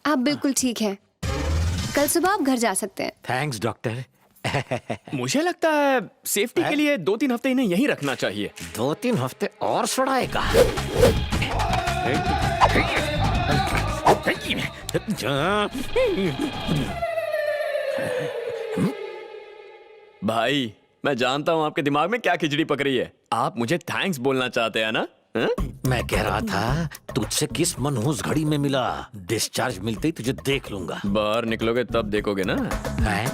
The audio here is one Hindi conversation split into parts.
आप बिल्कुल ठीक हैं। कल सुबह आप घर जा सकते हैं। Thanks doctor. मुझे लगता है सेफ्टी के लिए 2-3 हफ्ते इन्हें यहीं रखना चाहिए। 2-3 हफ्ते और सड़ाएगा। भाई मैं जानता हूँ आपके दिमाग में क्या खिचड़ी पक रही है। आप मुझे थैंक्स बोलना चाहते हैं ना? मैं कह रहा था तुझसे किस मनहूस घड़ी में मिला। डिस्चार्ज मिलते ही तुझे देख लूंगा। बाहर निकलोगे तब देखोगे ना। हैं?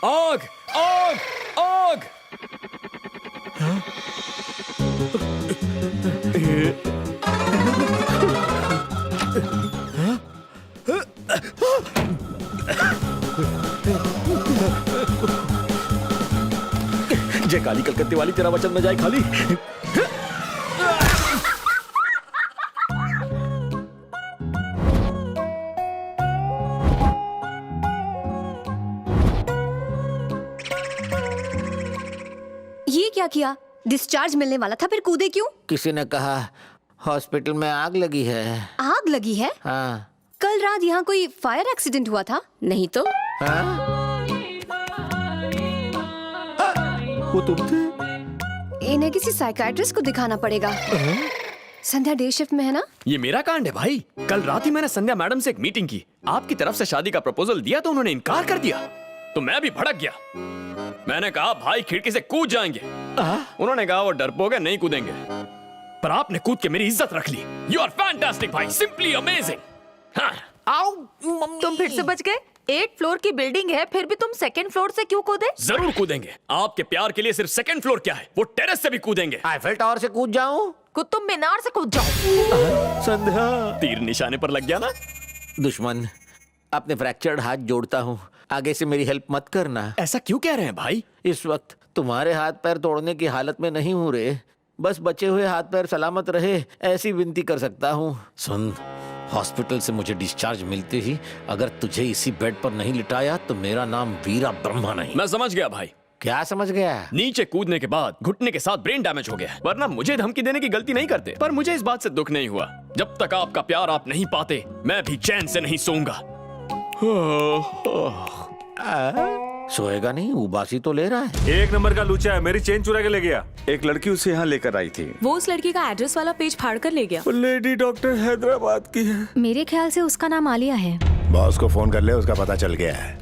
आग आग आग। जय काली कलकत्ते वाली, तेरा वचन न जाए खाली। ये क्या किया? डिस्चार्ज मिलने वाला था, फिर कूदे क्यों? किसी ने कहा हॉस्पिटल में आग लगी है। आग लगी है? हाँ। कल रात यहाँ कोई फायर एक्सीडेंट हुआ था? नहीं तो। हाँ? वो तुम थे? इन्हें किसी साइकियाट्रिस्ट को दिखाना पड़ेगा। संध्या डे शिफ्ट में है ना? ये मेरा कांड है भाई। कल रात ही मैंने संध्या मैडम से एक मीटिंग की। आपकी तरफ से शादी का प्रपोजल दिया तो उन्होंने इनकार कर दिया, तो मैं भी भड़क गया। मैंने कहा भाई खिड़की से कूद जाएंगे। उन्होंने कहा वो डरपोक है, नहीं कूदेंगे। पर आपने कूद के मेरी इज्जत रख ली। यू आर फैंटास्टिक भाई, सिंपली अमेजिंग। हाँ। आओ मम्मी। तुम फिर से बच गए। 8 फ्लोर की बिल्डिंग है, फिर भी तुम 2nd फ्लोर से क्यों कूदे? जरूर कूदेंगे। आपके प्यार के लिए सिर्फ 2nd फ्लोर क्या है, वो टेरेस से भी कूदेंगे। आईफेल टावर से कूद जाऊं? कुतुब मीनार से कूद जाओ। संध्या। तीर निशाने पर लग गया ना। दुश्मन, अपने फ्रैक्चर्ड हाथ जोड़ता हूँ, आगे से मेरी हेल्प मत करना। ऐसा क्यों कह रहे हैं भाई? इस वक्त तुम्हारे हाथ पैर तोड़ने की हालत में नहीं हूँ रे। बस बचे हुए हाथ पैर सलामत रहे ऐसी विनती कर सकता हूँ। सुन, हॉस्पिटल से मुझे डिस्चार्ज मिलते ही अगर तुझे इसी बेड पर नहीं लिटाया तो मेरा नाम वीरा ब्रह्मा नहीं। मैं समझ गया भाई। क्या समझ गया? नीचे कूदने के बाद घुटने के साथ ब्रेन डैमेज हो गया। वरना मुझे धमकी देने की गलती नहीं करते। पर मुझे इस बात से दुख नहीं हुआ। जब तक आपका प्यार आप नहीं पाते, मैं भी चैन से नहीं सोऊंगा। सोएगा नहीं? उबासी तो ले रहा है। 1 नंबर का लूचा है, मेरी चेन चुरा के ले गया। एक लड़की उसे यहाँ लेकर आई थी। वो उस लड़की का एड्रेस वाला पेज फाड़ कर ले गया। वो लेडी डॉक्टर हैदराबाद की है। मेरे ख्याल से उसका नाम आलिया है। बॉस को फोन कर ले, उसका पता चल गया है।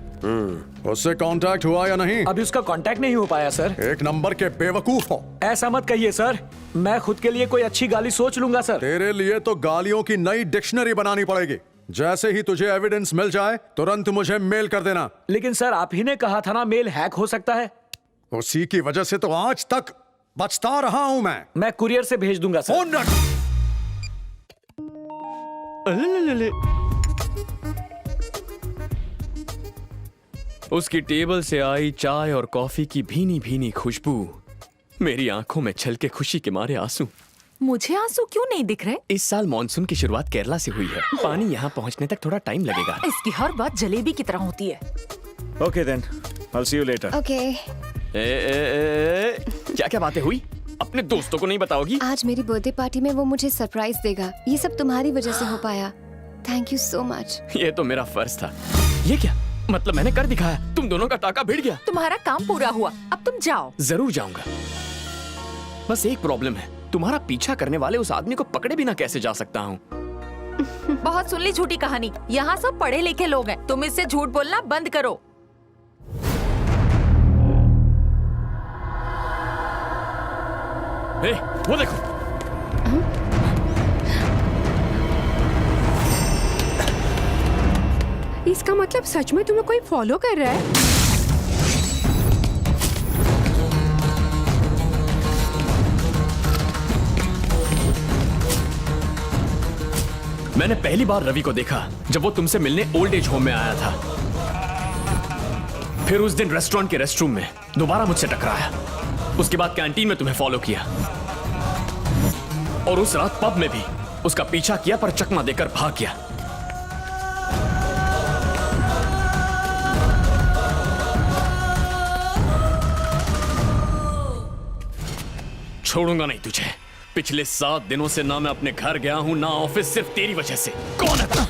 उससे कांटेक्ट हुआ या नहीं? अभी उसका कांटेक्ट नहीं हो पाया सर। 1 नंबर के बेवकूफ हो। ऐसा मत कहिए सर, मैं खुद के लिए कोई अच्छी गाली सोच लूंगा सर। तेरे लिए तो गालियों की नई डिक्शनरी बनानी पड़ेगी। जैसे ही तुझे एविडेंस मिल जाए तुरंत मुझे मेल कर देना। लेकिन सर आप ही ने कहा था ना मेल हैक हो सकता है। उसी की वजह से तो आज तक बचता रहा हूं मैं। मैं कुरियर से भेज दूंगा सर। फोन रख। उसकी टेबल से आई चाय और कॉफी की भीनी भीनी खुशबू, मेरी आंखों में छलके खुशी के मारे आंसू। मुझे आंसू क्यों नहीं दिख रहे? इस साल मॉनसून की शुरुआत केरला से हुई है। पानी यहाँ पहुँचने तक थोड़ा टाइम लगेगा। इसकी हर बात जलेबी की तरह होती है। Okay then, I see you later. Okay. क्या क्या बातें हुई? अपने दोस्तों को नहीं बताओगी? आज मेरी बर्थडे पार्टी में वो मुझे सरप्राइज देगा। ये सब तुम्हारी वजह से हो पाया। Thank you so much. ये तो मेरा फर्ज था। ये क्या मतलब? मैंने कर दिखाया, तुम दोनों का टाका भिड़ गया। तुम्हारा काम पूरा हुआ, अब तुम जाओ। जरूर जाऊंगा। बस एक प्रॉब्लम है, तुम्हारा पीछा करने वाले उस आदमी को पकड़े बिना कैसे जा सकता हूँ? बहुत सुन ली झूठी कहानी। यहाँ सब पढ़े लिखे लोग हैं, तुम इससे झूठ बोलना बंद करो। ए, वो देखो। इसका मतलब सच में तुम्हें कोई फॉलो कर रहा है? मैंने पहली बार रवि को देखा जब वो तुमसे मिलने ओल्ड एज होम में आया था। फिर उस दिन रेस्टोरेंट के रेस्टरूम में दोबारा मुझसे टकराया। उसके बाद कैंटीन में तुम्हें फॉलो किया और उस रात पब में भी उसका पीछा किया, पर चकमा देकर भाग गया। छोड़ूंगा नहीं तुझे। पिछले 7 दिनों से ना मैं अपने घर गया हूं ना ऑफिस, सिर्फ तेरी वजह से। कौन है तू?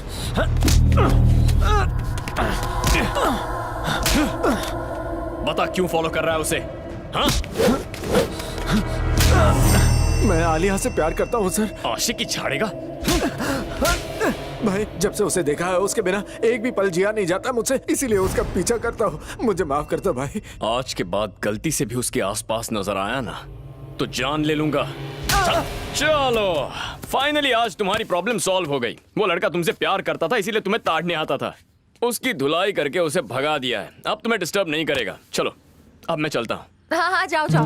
बता क्यों फॉलो कर रहा है उसे? हाँ? मैं आलिया से प्यार करता हूँ सर। आशिकी झाड़ेगा। भाई जब से उसे देखा है उसके बिना एक भी पल जिया नहीं जाता मुझसे, इसीलिए उसका पीछा करता हूँ। मुझे माफ करता भाई। आज के बाद गलती से भी उसके आसपास नजर आया ना तो जान ले लूंगा। चलो फाइनली आज तुम्हारी प्रॉब्लम सॉल्व हो गई। वो लड़का तुमसे प्यार करता था इसीलिए तुम्हें ताड़ने आता था। उसकी धुलाई करके उसे भगा दिया है। अब तुम्हें डिस्टर्ब नहीं करेगा। चलो अब मैं चलता हूँ। हाँ हाँ जाओ जाओ।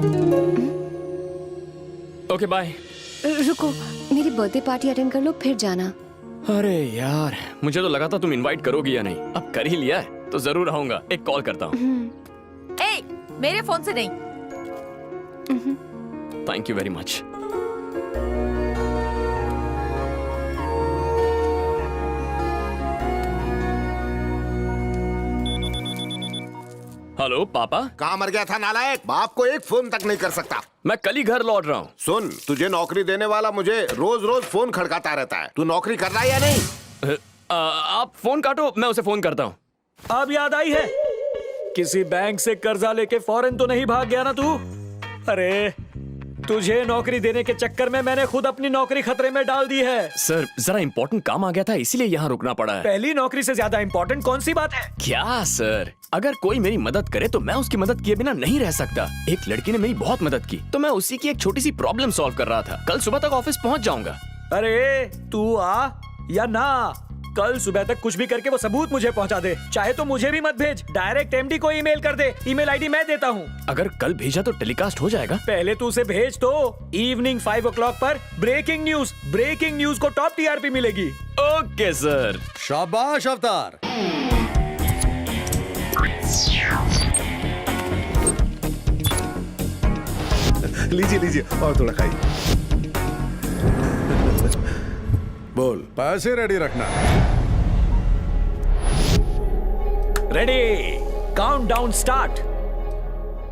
Okay bye. रुको, मेरी बर्थडे पार्टी अटेंड कर लो फिर जाना। अरे यार मुझे तो लगा था तुम इनवाइट करोगी या नहीं। अब कर ही लिया है तो जरूर आऊंगा। एक कॉल करता हूँ। ए, मेरे फोन से नहीं। Thank you very much. Hello पापा। कहाँ मर गया था नालायक? बाप को एक फोन तक नहीं कर सकता। मैं कल ही घर लौट रहा हूँ। सुन, तुझे नौकरी देने वाला मुझे रोज रोज फोन खड़काता रहता है। तू नौकरी कर रहा है या नहीं? आप फोन काटो, मैं उसे फोन करता हूँ। अब याद आई है, किसी बैंक से कर्जा लेके फौरन तो नहीं भाग गया ना तू? अरे तुझे नौकरी देने के चक्कर में मैंने खुद अपनी नौकरी खतरे में डाल दी है। सर जरा इम्पोर्टेंट काम आ गया था इसीलिए यहाँ रुकना पड़ा है। पहली नौकरी से ज्यादा इम्पोर्टेंट कौन सी बात है? क्या सर, अगर कोई मेरी मदद करे तो मैं उसकी मदद किए बिना नहीं रह सकता। एक लड़की ने मेरी बहुत मदद की तो मैं उसी की एक छोटी सी प्रॉब्लम सॉल्व कर रहा था। कल सुबह तक ऑफिस पहुँच जाऊंगा। अरे तू आ या ना, कल सुबह तक कुछ भी करके वो सबूत मुझे पहुंचा दे। चाहे तो मुझे भी मत भेज, डायरेक्ट एमडी को ईमेल कर दे। ईमेल आईडी मैं देता हूँ। अगर कल भेजा तो टेलीकास्ट हो जाएगा। पहले तू उसे भेज तो इवनिंग 5 o'clock पर ब्रेकिंग न्यूज को टॉप टीआरपी मिलेगी। Okay sir. शाबाश अवतार। लीजिए लीजिए और थोड़ा खाइए। बोल। पैसे रेडी रखना। Ready, countdown start.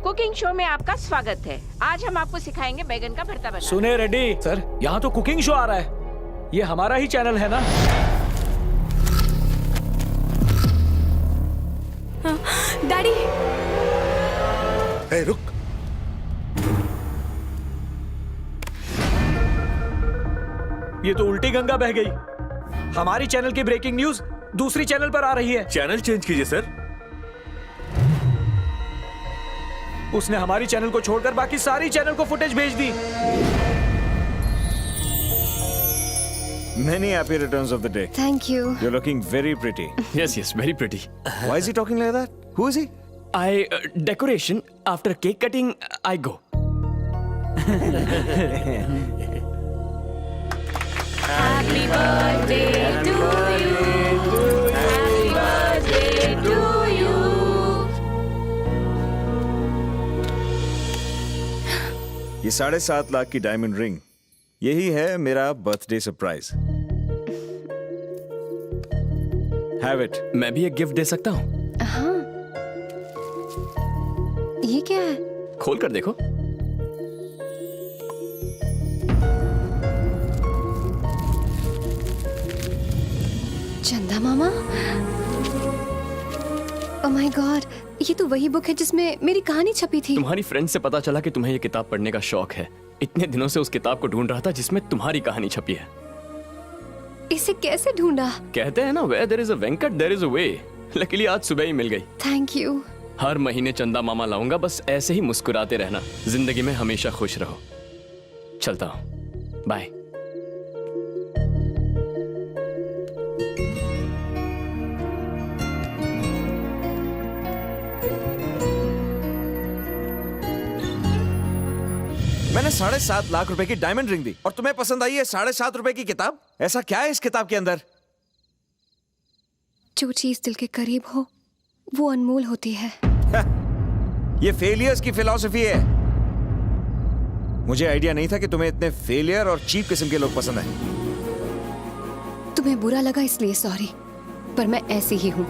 Cooking show में आपका स्वागत है। आज हम आपको सिखाएंगे बैगन का भरता बनाना। सुने रेडी सर, यहाँ तो कुकिंग शो आ रहा है। ये हमारा ही चैनल है ना? डैडी ए, रुक। ये तो उल्टी गंगा बह गई। हमारी चैनल की ब्रेकिंग न्यूज दूसरी चैनल पर आ रही है। चैनल चेंज कीजिए सर। उसने हमारी चैनल को छोड़कर बाकी सारी चैनल को फुटेज भेज दी। Many happy returns of the day. Thank you. You're looking very pretty. Yes, yes, very pretty. Why is he talking like that? Who is he? Decoration. After cake cutting, I go. Happy birthday to you. Happy birthday to you. ये 7.5 लाख की डायमंड रिंग, यही है मेरा बर्थडे सरप्राइज। Have it. मैं भी एक गिफ्ट दे सकता हूँ। हाँ, ये क्या है? खोल कर देखो। चंदा मामा, ओह माय गॉड, ये तो वही बुक है जिसमें मेरी कहानी छपी थी। तुम्हारी फ्रेंड से पता चला कि तुम्हें ये किताब पढ़ने का शौक है। इतने दिनों से उस किताब को ढूंढ रहा था जिसमें तुम्हारी कहानी छपी है। इसे कैसे ढूंढा? कहते हैं ना, where there is a वेंकट there is a way। Luckily आज सुबह ही मिल गई। Thank you. हर महीने चंदा मामा लाऊंगा, बस ऐसे ही मुस्कुराते रहना। जिंदगी में हमेशा खुश रहो। चलता हूँ, बाय। मैंने 7.5 लाख रुपए की डायमंड रिंग दी और तुम्हें पसंद आई है 7.5 रुपए की किताब? ऐसा क्या है इस किताब के अंदर? जो चीज दिल के करीब हो वो अनमोल होती है। ये फेलियर्स की फिलॉसफी है। मुझे आइडिया नहीं था कि तुम्हें इतने फेलियर और चीप किस्म के लोग पसंद हैं। तुम्हें बुरा लगा इसलिए सॉरी, पर मैं ऐसी ही हूँ।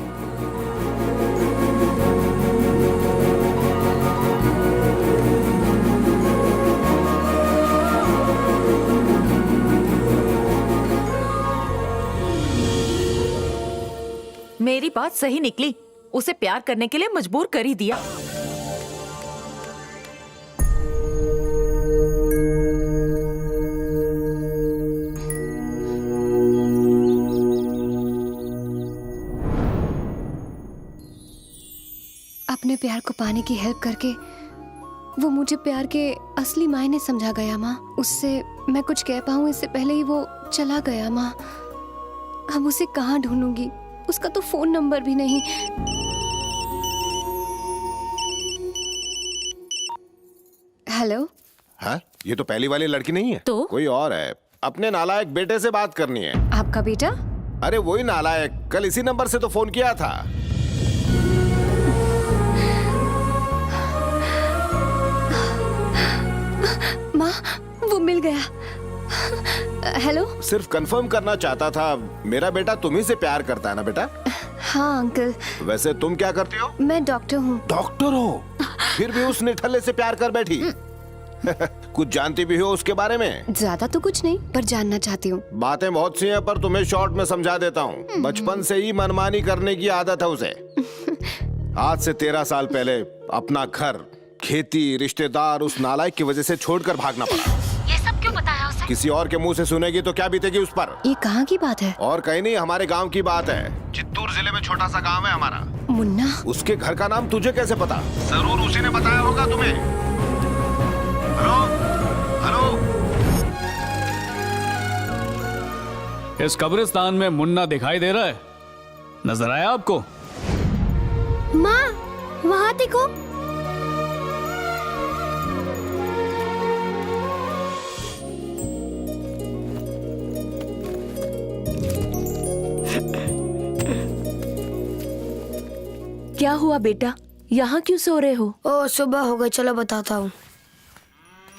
बहुत सही निकली, उसे प्यार करने के लिए मजबूर कर ही दिया। अपने प्यार को पाने की हेल्प करके वो मुझे प्यार के असली मायने समझा गया माँ। उससे मैं कुछ कह पाऊँ इससे पहले ही वो चला गया माँ। अब उसे कहाँ ढूंढूंगी? उसका तो फोन नंबर भी नहीं। हेलो। हाँ, ये तो पहली वाली लड़की नहीं है, तो? कोई और है। अपने नालायक बेटे से बात करनी है। आपका बेटा? अरे वही नालायक, कल इसी नंबर से तो फोन किया था। माँ, वो मिल गया। हेलो। सिर्फ कंफर्म करना चाहता था, मेरा बेटा तुम्ही से प्यार करता है ना बेटा? हाँ अंकल। वैसे तुम क्या करते हो? मैं डॉक्टर हूँ। डॉक्टर हो? फिर भी उस निठल्ले से प्यार कर बैठी। कुछ जानती भी हो उसके बारे में? ज्यादा तो कुछ नहीं, पर जानना चाहती हूँ। बातें बहुत सी हैं, पर तुम्हें शॉर्ट में समझा देता हूँ। बचपन से ही मनमानी करने की आदत है उसे। आज से 13 साल पहले अपना घर, खेती, रिश्तेदार उस नालायक की वजह से छोड़कर भागना पड़ा। ये सब क्यों बताया उसे? किसी और के मुंह से सुनेगी तो क्या बीतेगी उस पर? ये कहाँ की बात है? और कहीं नहीं, हमारे गांव की बात है। चित्तूर जिले में छोटा सा गांव है हमारा। मुन्ना? उसके घर का नाम तुझे कैसे पता? जरूर उसी ने बताया होगा तुम्हें। Hello hello. इस कब्रिस्तान में मुन्ना दिखाई दे रहा है? नजर आया आपको? माँ, वहाँ देखो। क्या हुआ बेटा, यहाँ क्यों सो रहे हो? ओ सुबह हो गई, चलो बताता हूँ।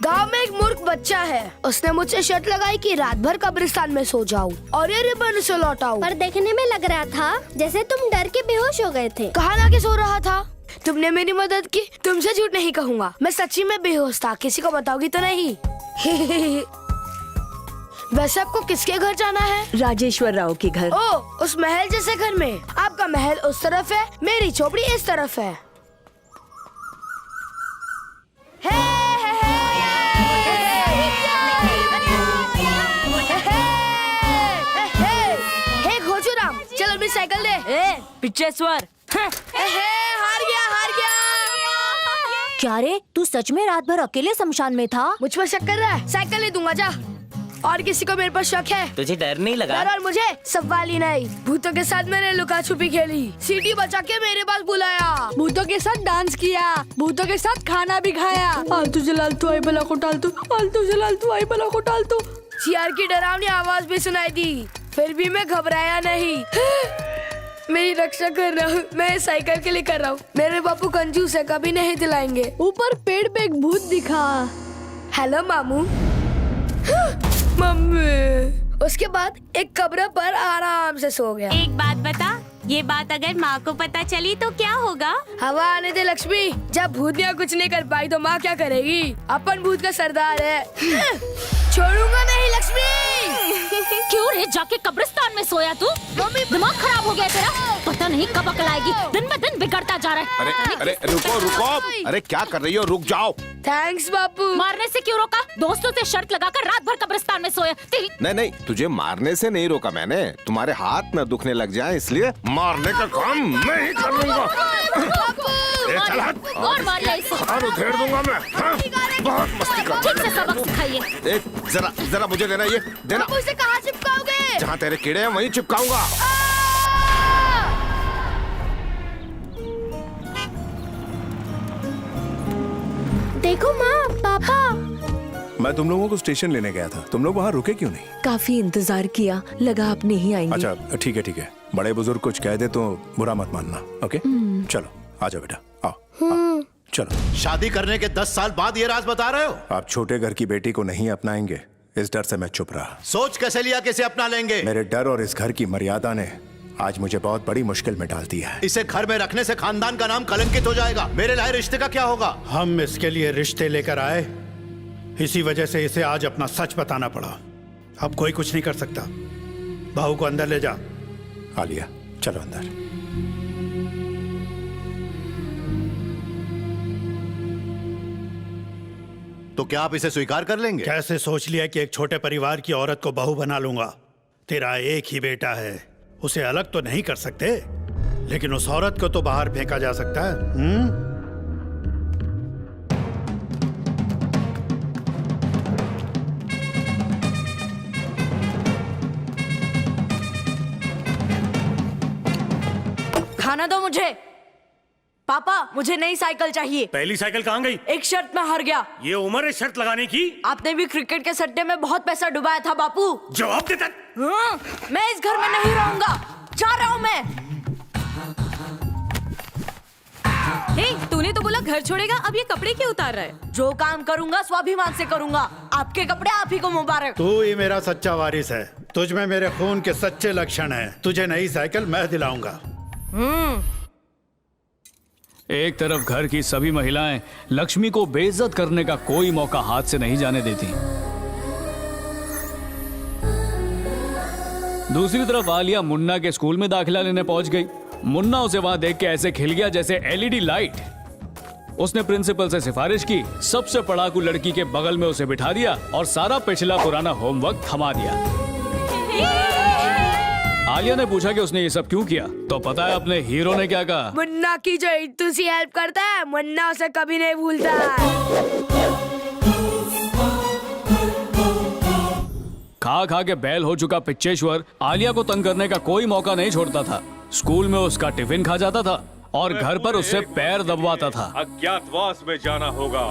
गांव में एक मूर्ख बच्चा है, उसने मुझसे शर्त लगाई कि रात भर कब्रिस्तान में सो जाऊं और ये रिबन उसे लौटाऊं। पर देखने में लग रहा था जैसे तुम डर के बेहोश हो गए थे। कहाँ लाके सो रहा था? तुमने मेरी मदद की, तुमसे झूठ नहीं कहूँगा। मैं सच्ची में बेहोश था, किसी को बताओगी तो नहीं? वैसे आपको किसके घर जाना है? राजेश्वर राव के घर। ओ, उस महल जैसे घर में। आपका महल उस तरफ है, मेरी झोपड़ी इस तरफ है। हे घोचूराम, चल मेरी साइकिल दे। पिचेश्वर, हार गया। क्या रे, तू सच में रात भर अकेले शमशान में था? मुझ पर शक कर रहा है? साइकिल नहीं दूंगा, जा। और किसी को मेरे पर शक है? तुझे डर नहीं लगा? डर और मुझे सवाल ही नहीं। भूतों के साथ मैंने लुका छुपी खेली, सीटी बचा के मेरे पास बुलाया, भूतों के साथ डांस किया, भूतों के साथ खाना भी खाया। आलतू जलाल तू आई बला को टाल तू, आलतू जलाल तू आई बला को टाल तू। सियार की डरावनी आवाज भी सुनाई दी, फिर भी मैं घबराया नहीं। मेरी रक्षा कर रहा हूँ, मैं साइकिल के लिए कर रहा हूँ। मेरे बापू कंजूस है, कभी नहीं दिलाएंगे। ऊपर पेड़ पे एक भूत दिखा। हेलो मामू। मम्मी। उसके बाद एक कब्र पर आराम से सो गया। एक बात बता, ये बात अगर माँ को पता चली तो क्या होगा? हवा आने दे लक्ष्मी, जब भूतिया कुछ नहीं कर पाई तो माँ क्या करेगी? अपन भूत का सरदार है। छोड़ूंगा नहीं लक्ष्मी। क्यों रे, जाके कब्रिस्तान में सोया तू? दिमाग खराब हो गया तेरा? पता नहीं कब अकल आएगी, दिन ब दिन बिगड़ता जा रहा है। अरे रुको। अरे क्या कर रही हो, रुक जाओ। थैंक्स बापू। मारने से क्यों रोका? दोस्तों से शर्त लगाकर रात भर कब्रिस्तान में सोया। नहीं, तुझे मारने से नहीं रोका मैंने, तुम्हारे हाथ न दुखने लग जाए इसलिए। मारने का काम मैं ही कर लूंगा। और मारिया इसे। उधेड़ दूंगा मैं। बहुत मस्ती कर। ठीक से सबक सिखाइए। जरा मुझे देना, ये देना। मुझसे कहाँ चिपकाओगे? जहाँ तेरे कीड़े हैं वहीं चिपकाऊंगा। देखो माँ, पापा। मैं तुम लोगों को स्टेशन लेने गया था, तुम लोग वहाँ रुके क्यों नहीं? काफी इंतजार किया, लगा आप नहीं आएंगे। अच्छा ठीक है, बड़े बुजुर्ग कुछ कह दे तो बुरा मत मानना, ओके? चलो आ जाओ बेटा, आओ। चलो। शादी करने के 10 साल बाद ये राज बता रहे हो? आप छोटे घर की बेटी को नहीं अपनाएंगे, इस डर से मैं चुप रहा। सोच कैसे लिया किसे अपना लेंगे? मेरे डर और इस घर की मर्यादा ने आज मुझे बहुत बड़ी मुश्किल में डाल दिया है। इसे घर में रखने से खानदान का नाम कलंकित हो जाएगा। मेरे लाए रिश्ते का क्या होगा? हम इसके लिए रिश्ते लेकर आए, इसी वजह से इसे आज अपना सच बताना पड़ा। अब कोई कुछ नहीं कर सकता। बहू को अंदर ले जा। आलिया चलो अंदर। तो क्या आप इसे स्वीकार कर लेंगे? कैसे सोच लिया कि एक छोटे परिवार की औरत को बहू बना लूंगा? तेरा एक ही बेटा है, उसे अलग तो नहीं कर सकते, लेकिन उस औरत को तो बाहर फेंका जा सकता है। खाना दो मुझे। पापा, मुझे नई साइकिल चाहिए। पहली साइकिल कहाँ गई? एक शर्त में हार गया। ये उम्र है शर्त लगाने की? आपने भी क्रिकेट के सट्टे में बहुत पैसा डुबाया था बापू। जवाब देता। मैं इस घर में नहीं रहूंगा, जा रहा हूँ मैं। तूने तो बोला घर छोड़ेगा, अब ये कपड़े क्यों उतार रहा है? जो काम करूंगा स्वाभिमान से करूंगा। आपके कपड़े आप ही को मुबारक। तू ही मेरा सच्चा वारिस है, तुझ में मेरे खून के सच्चे लक्षण हैं। तुझे नई साइकिल मैं दिलाऊंगा। एक तरफ घर की सभी महिलाएं लक्ष्मी को बेइज्जत करने का कोई मौका हाथ से नहीं जाने देती, दूसरी तरफ आलिया मुन्ना के स्कूल में दाखिला लेने पहुंच गई। मुन्ना उसे वहां देख के ऐसे खिल गया जैसे एलईडी लाइट। उसने प्रिंसिपल से सिफारिश की, सबसे पढ़ाकू लड़की के बगल में उसे बिठा दिया और सारा पिछला पुराना होमवर्क थमा दिया। आलिया ने पूछा कि उसने ये सब क्यों किया, तो पता है अपने हीरो ने क्या कहा? मुन्ना की जो इतू सी हेल्प करता है, मुन्ना उसे कभी नहीं भूलता है। खा खा के बैल हो चुका पिच्चेश्वर आलिया को तंग करने का कोई मौका नहीं छोड़ता था। स्कूल में उसका टिफिन खा जाता था और घर पर उससे पैर दबवाता था। अज्ञातवास में जाना होगा।